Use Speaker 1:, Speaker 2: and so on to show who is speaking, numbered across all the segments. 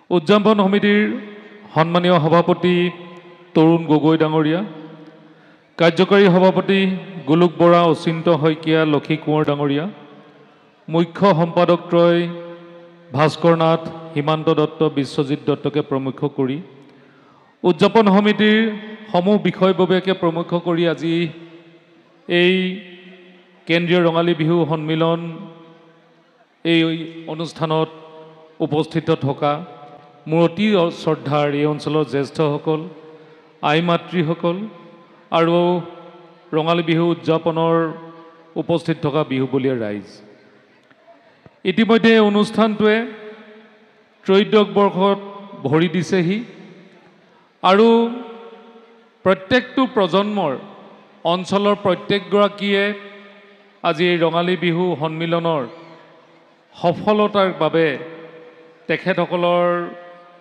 Speaker 1: উদযাপন সমিতিৰ সন্মানীয় সভাপতি তৰুণ গগৈ ডাঙৰীয়া, কাৰ্যকাৰী সভাপতি গোলোক বৰা, অচিন্ত শইকীয়া, লক্ষী কোঁৱৰ ডাঙৰীয়া, মুখ্য সম্পাদকত্ৰয় ভাস্কৰ নাথ, হিমান্ত দত্ত, বিশ্বজিৎ দত্তকে প্ৰমুখ কৰি উদযাপন সমিতিৰ সমূহ বিষয়ববীয়াকে প্ৰমুখ কৰি আজি এই কেন্দ্ৰীয় ৰঙালী বিহু সন্মিলন এই অনুষ্ঠানত উপস্থিত থকা মোৰ অতি শ্ৰদ্ধাৰ এই অঞ্চলৰ জ্যেষ্ঠসকল, আই মাতৃসকল আৰু ৰঙালী বিহু উদযাপনৰ উপস্থিত থকা বিহুবলীয়া ৰাইজ, ইতিমধ্যে অনুষ্ঠানটোৱে ত্ৰয়োদশ বৰ্ষত ভৰি দিছেহি আৰু প্ৰত্যেকটো প্ৰজন্মৰ অঞ্চলৰ প্ৰত্যেকগৰাকীয়ে আজি এই ৰঙালী বিহু সন্মিলনৰ সফলতাৰ বাবে তেখেতসকলৰ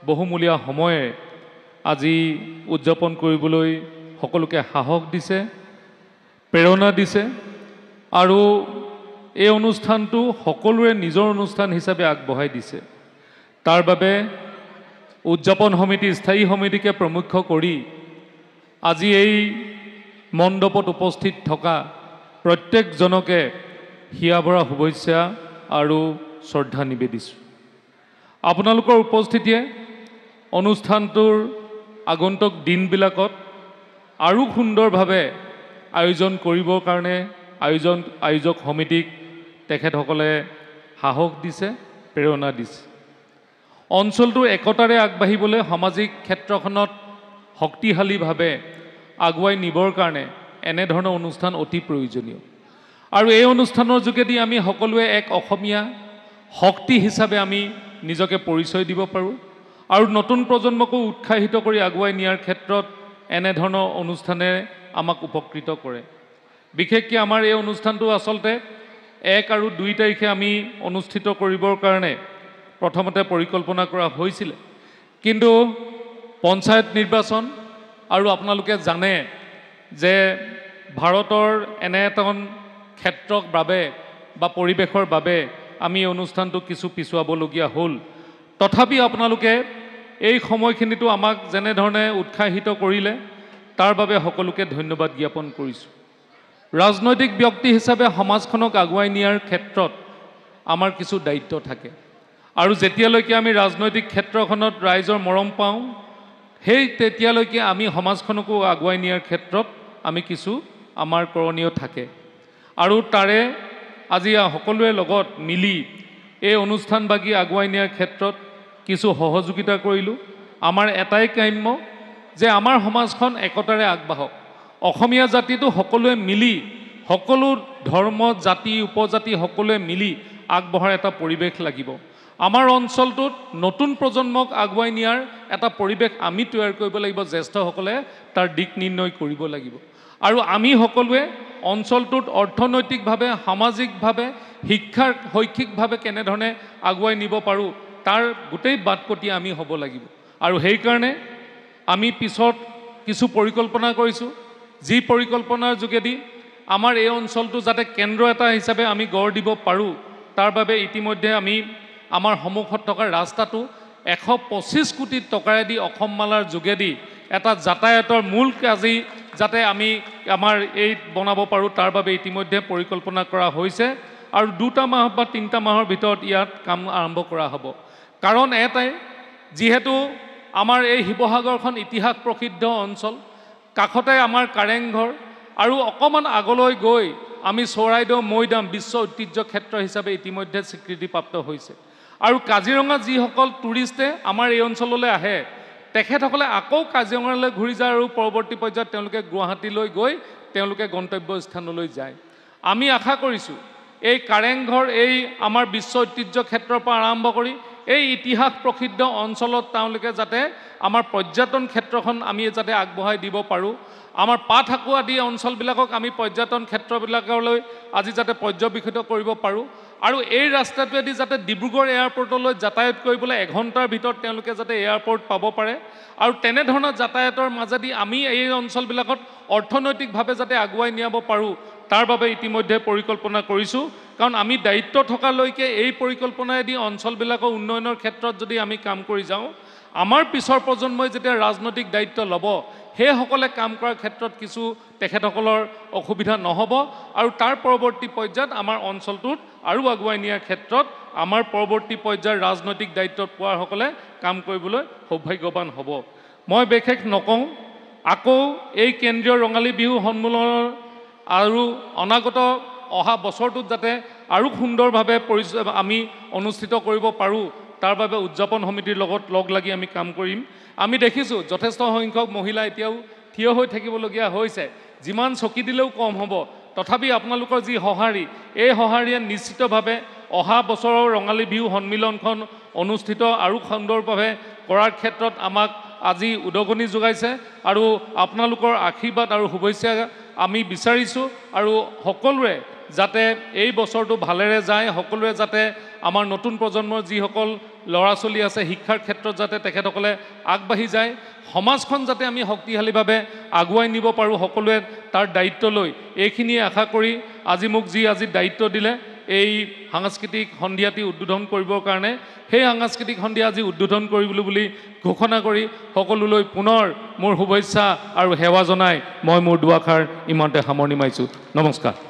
Speaker 1: বহুমূলীয়া সময়ে আজি উদযাপন কৰিবলৈ সকলোকে সাহস দিছে, প্ৰেৰণা দিছে আৰু এই অনুষ্ঠানটো সকলোৰে নিজৰ অনুষ্ঠান হিচাপে আগবঢ়াই দিছে। তাৰ বাবে উদযাপন সমিতি, স্থায়ী সমিতিকে প্ৰমুখ কৰি আজি এই মণ্ডপত উপস্থিত থকা প্ৰত্যেকজনকে হিয়াভৰা শুভেচ্ছা আৰু শ্ৰদ্ধা নিবেদিছোঁ। আপোনালোকৰ উপস্থিতিয়ে অনুষ্ঠানটোৰ আগন্তুক দিনবিলাকত আৰু সুন্দৰভাৱে আয়োজন কৰিবৰ কাৰণে আয়োজক সমিতিক তেখেতসকলে সাহস দিছে, প্ৰেৰণা দিছে। অঞ্চলটোৰ একতাৰে আগবাঢ়িবলৈ সামাজিক ক্ষেত্ৰখনত শক্তিশালীভাৱে আগুৱাই নিবৰ কাৰণে এনেধৰণৰ অনুষ্ঠান অতি প্ৰয়োজনীয় আৰু এই অনুষ্ঠানৰ যোগেদি আমি সকলোৱে এক অসমীয়া শক্তি হিচাপে আমি নিজকে পৰিচয় দিব পাৰোঁ আৰু নতুন প্ৰজন্মকো উৎসাহিত কৰি আগুৱাই নিয়াৰ ক্ষেত্ৰত এনেধৰণৰ অনুষ্ঠানে আমাক উপকৃত কৰে। বিশেষকৈ আমাৰ এই অনুষ্ঠানটো আচলতে 1 আৰু 2 তাৰিখে আমি অনুষ্ঠিত কৰিবৰ কাৰণে প্ৰথমতে পৰিকল্পনা কৰা হৈছিলে, কিন্তু পঞ্চায়ত নিৰ্বাচন আৰু আপোনালোকে জানে যে ভাৰতৰ এনে এখন ক্ষেত্ৰৰ বাবে বা পৰিৱেশৰ বাবে আমি অনুষ্ঠানটো কিছু পিছুৱাবলগীয়া হ'ল। তথাপি আপোনালোকে এই সময়খিনিতো আমাক যেনেধৰণে উৎসাহিত কৰিলে তাৰ বাবে সকলোকে ধন্যবাদ জ্ঞাপন কৰিছোঁ। ৰাজনৈতিক ব্যক্তি হিচাপে সমাজখনক আগুৱাই নিয়াৰ ক্ষেত্ৰত আমাৰ কিছু দায়িত্ব থাকে আৰু যেতিয়ালৈকে আমি ৰাজনৈতিক ক্ষেত্ৰখনত ৰাইজৰ মৰম পাওঁ সেই তেতিয়ালৈকে আমি সমাজখনকো আগুৱাই নিয়াৰ ক্ষেত্ৰত আমি কিছু আমাৰ কৰণীয় থাকে আৰু তাৰে আজি সকলোৰে লগত মিলি এই অনুষ্ঠানভাগি আগুৱাই নিয়াৰ ক্ষেত্ৰত কিছু সহযোগিতা কৰিলোঁ। আমাৰ এটাই কাম্য যে আমাৰ সমাজখন একতাৰে আগবাঢ়ক, অসমীয়া জাতিটো সকলোৱে মিলি, সকলো ধৰ্ম, জাতি, উপজাতি সকলোৱে মিলি আগবঢ়াৰ এটা পৰিৱেশ লাগিব। আমাৰ অঞ্চলটোত নতুন প্ৰজন্মক আগুৱাই নিয়াৰ এটা পৰিৱেশ আমি তৈয়াৰ কৰিব লাগিব, জ্যেষ্ঠসকলে তাৰ দিক নিৰ্ণয় কৰিব লাগিব আৰু আমি সকলোৱে অঞ্চলটোত অৰ্থনৈতিকভাৱে, সামাজিকভাৱে, শিক্ষাৰ শৈক্ষিকভাৱে কেনেধৰণে আগুৱাই নিব পাৰোঁ তাৰ গোটেই বাটকটি আমি হ'ব লাগিব আৰু সেইকাৰণে আমি পিছত কিছু পৰিকল্পনা কৰিছোঁ, যি পৰিকল্পনাৰ যোগেদি আমাৰ এই অঞ্চলটো যাতে কেন্দ্ৰ এটা হিচাপে আমি গঢ় দিব পাৰোঁ তাৰ বাবে ইতিমধ্যে আমি আমাৰ সন্মুখত থকা ৰাস্তাটো 125 কোটি টকাৰেদি অসমমালাৰ যোগেদি এটা যাতায়াতৰ মূল কাজি যাতে আমি আমাৰ এই বনাব পাৰোঁ তাৰ বাবে ইতিমধ্যে পৰিকল্পনা কৰা হৈছে আৰু 2টা মাহ বা 3টা মাহৰ ভিতৰত ইয়াত কাম আৰম্ভ কৰা হ'ব। কাৰণ এটাই, যিহেতু আমাৰ এই শিৱসাগৰখন ইতিহাস প্ৰসিদ্ধ অঞ্চল, কাষতে আমাৰ কাৰেংঘৰ আৰু অকণমান আগলৈ গৈ আমি চৰাইদেউ মৈদাম বিশ্ব ঐতিহ্য ক্ষেত্ৰ হিচাপে ইতিমধ্যে স্বীকৃতিপ্ৰাপ্ত হৈছে আৰু কাজিৰঙা যিসকল টুৰিষ্টে আমাৰ এই অঞ্চললৈ আহে তেখেতসকলে আকৌ কাজিৰঙালৈ ঘূৰি যায় আৰু পৰৱৰ্তী পৰ্যায়ত তেওঁলোকে গুৱাহাটীলৈ গৈ তেওঁলোকে গন্তব্য স্থানলৈ যায়। আমি আশা কৰিছোঁ এই কাৰেংঘৰ, এই আমাৰ বিশ্ব ঐতিহ্য ক্ষেত্ৰৰ পৰা আৰম্ভ কৰি এই ইতিহাস প্ৰসিদ্ধ অঞ্চলত তেওঁলোকে যাতে আমাৰ পৰ্যটন ক্ষেত্ৰখন আমি যাতে আগবঢ়াই দিব পাৰোঁ, আমাৰ পাঠশাকো আদি অঞ্চলবিলাকক আমি পৰ্যটন ক্ষেত্ৰবিলাকলৈ আজি যাতে পৰ্যবেক্ষিত কৰিব পাৰোঁ আৰু এই ৰাস্তাটোৱেদি যাতে ডিব্ৰুগড় এয়াৰপৰ্টলৈ যাতায়াত কৰিবলৈ 1 ঘণ্টাৰ ভিতৰত তেওঁলোকে যাতে এয়াৰপৰ্ট পাব পাৰে আৰু তেনেধৰণৰ যাতায়াতৰ মাজেদি আমি এই অঞ্চলবিলাকত অৰ্থনৈতিকভাৱে যাতে আগুৱাই নিয়াব পাৰোঁ তাৰ বাবে ইতিমধ্যে পৰিকল্পনা কৰিছোঁ কাৰণ আমি দায়িত্ব থকালৈকে এই পৰিকল্পনায়েদি অঞ্চলবিলাকৰ উন্নয়নৰ ক্ষেত্ৰত যদি আমি কাম কৰি যাওঁ আমাৰ পিছৰ প্ৰজন্মই যেতিয়া ৰাজনৈতিক দায়িত্ব ল'ব সেইসকলে কাম কৰাৰ ক্ষেত্ৰত কিছু তেখেতসকলৰ অসুবিধা নহ'ব আৰু তাৰ পৰৱৰ্তী পৰ্যায়ত আমাৰ অঞ্চলটোত আৰু আগুৱাই নিয়াৰ ক্ষেত্ৰত আমাৰ পৰৱৰ্তী পৰ্যায়ৰ ৰাজনৈতিক দায়িত্বত পোৱাসকলে কাম কৰিবলৈ সৌভাগ্যৱান হ'ব মই বিশেষ নকওঁ আকৌ এই কেন্দ্ৰীয় ৰঙালী বিহু সন্মিলনৰ আৰু অনাগত অহা বছৰটোত যাতে আৰু সুন্দৰভাৱে আমি অনুষ্ঠিত কৰিব পাৰোঁ তাৰ বাবে উদযাপন সমিতিৰ লগত লগ লাগি আমি কাম কৰিম আমি দেখিছোঁ যথেষ্ট সংখ্যক মহিলা এতিয়াও থিয় হৈ থাকিবলগীয়া হৈছে যিমান চকী দিলেও কম হ'ব তথাপি আপোনালোকৰ যি সঁহাৰি এই সঁহাৰিয়ে নিশ্চিতভাৱে অহা বছৰৰ ৰঙালী বিহু সন্মিলনখন অনুষ্ঠিত আৰু সুন্দৰভাৱে কৰাৰ ক্ষেত্ৰত আমাক আজি উদগনি যোগাইছে আৰু আপোনালোকৰ আশীৰ্বাদ আৰু শুভেচ্ছা আমি বিচাৰিছোঁ আৰু সকলোৱে যাতে এই বছৰটো ভালেৰে যায় সকলোৱে যাতে আমাৰ নতুন প্ৰজন্মৰ যিসকল ল'ৰা ছোৱালী আছে শিক্ষাৰ ক্ষেত্ৰত যাতে তেখেতসকলে আগবাঢ়ি যায় সমাজখন যাতে আমি শক্তিশালীভাৱে আগুৱাই নিব পাৰোঁ সকলোৱে তাৰ দায়িত্ব লৈ এইখিনিয়ে আশা কৰি আজি মোক আজি দায়িত্ব দিলে এই সাংস্কৃতিক সন্ধিয়াটি উদ্বোধন কৰিবৰ কাৰণে সেই সাংস্কৃতিক সন্ধিয়া আজি উদ্বোধন কৰিবলৈ বুলি ঘোষণা কৰি সকলোলৈ পুনৰ মোৰ শুভেচ্ছা আৰু সেৱা জনাই মই মোৰ দুআষাৰ ইমানতে সামৰণি মাৰিছোঁ নমস্কাৰ